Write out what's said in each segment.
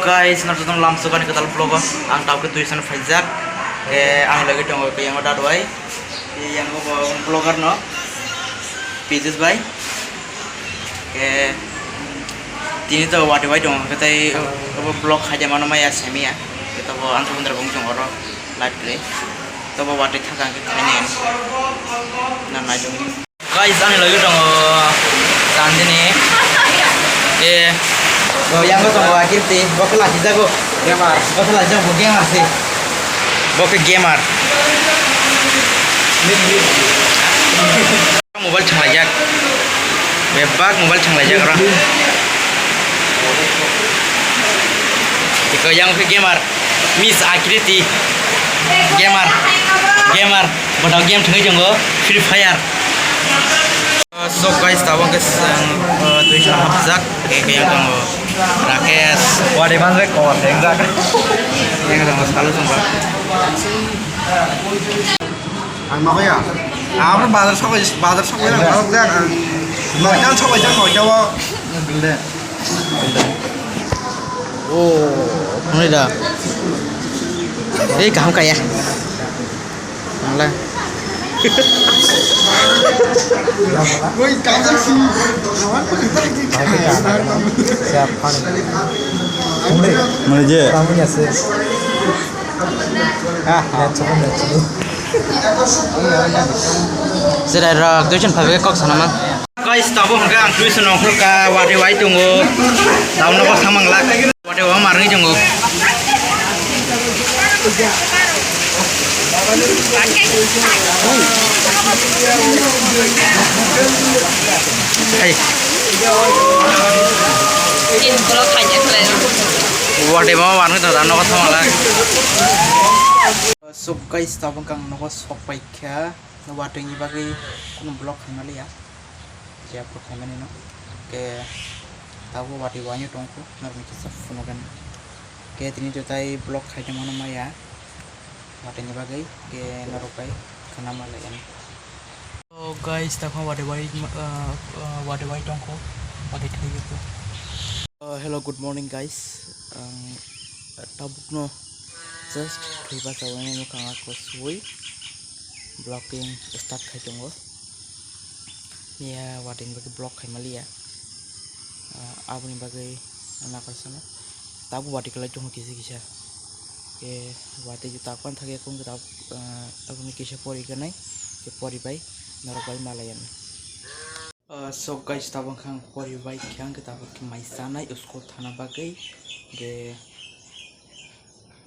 guys, nonton langsung kan kita vlog ang tahu ke tulisan Faizak ang lagi dong yang udah doai yang vlogger no pieces by tini tuh wadi dong kita vlog aja mana maya semi ya kita bawa antar bentar bung cong oro live play kita bawa wadi thakang kita ini nah najung guys ang lagi dong sandi nih yang gue tunggu akhir sih, gue kelas aja gue gamer, gue kelas aja gue gamer sih, gue ke gamer. Mobile cengajak, bebak mobile cengajak orang. Jika yang ke gamer, miss akhir sih, gamer, bodoh game cengajak gue, Free Fire. So guys, tabung kes tulisan Hafzak kayak yang tunggu rakes. Wah di mana kok Hafzak? Yang tunggu selalu sumpah. Mau ya? Apa bazar sok yang baru kan? Mau jangan sok aja mau coba. Oh, ini dah. Kamu kayak, malah. Woi, kamu sih. Siapa nih? Mana je? Kamu sih. Lihat coba. Sudah ada tujuan pakai kok sana mang. Guys, tahu enggak tulisan nongkrong ke wadi tunggu. Tahu nongkrong sama ngelak. Wadi marni tunggu. Hey. Waduh mau warna itu tanah kosong malah. So guys, tahu kang nongkrong sopai kya, waduh ini bagi blog kembali ya. Siapa komen ini? Ke tahu waduh banyak dongku, nanti kita funogan. Ke ini jutai blog aja mana maya. Matanya bagai ke narukai karena malah ini. So guys, tahu wadai dongko pakai kayak gitu. Hello, good morning guys. Tabuk no just riba sawane no kang aku suwi blocking start kai dongko. Ya wadai bagi block kai malia. Aku nih bagai anak sana. Tahu wadai kalau dongko kisi-kisa. Ke wate juta kan thage kung kita apni kisah pori kanai ke pori bai narobai malayan. So guys, tabang kang pori bai kyang kita ke maisana usko thana bagai ge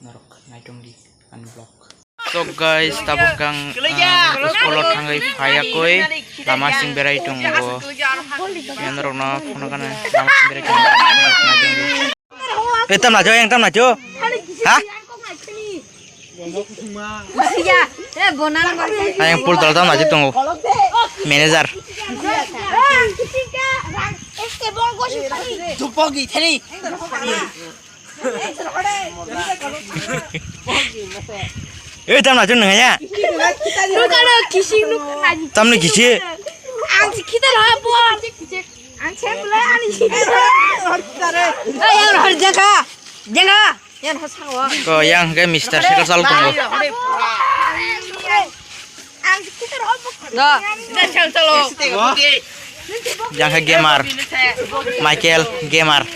narok naidong di unblock. So guys, tabang kang usko thangai phaya koi lama sing berai tunggo yang narok na phone kana lama sing berai tunggo naidong di. Tam na jo yang tam na jo. Hah? Yang pul tol aja tunggu manager. Tam aja nengnya. Tam nih kisi. Ko yang kayak Mister Sekal selalu tunggu. Yang kayak gamer, Michael gamer.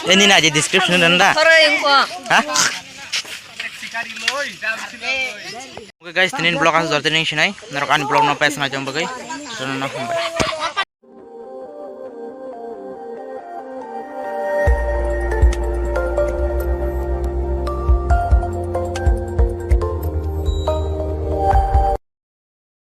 Ini aja description anda. Hah? Oke guys, tenin blog asal tenin sini. Narokan blog no pes ngajong bagai.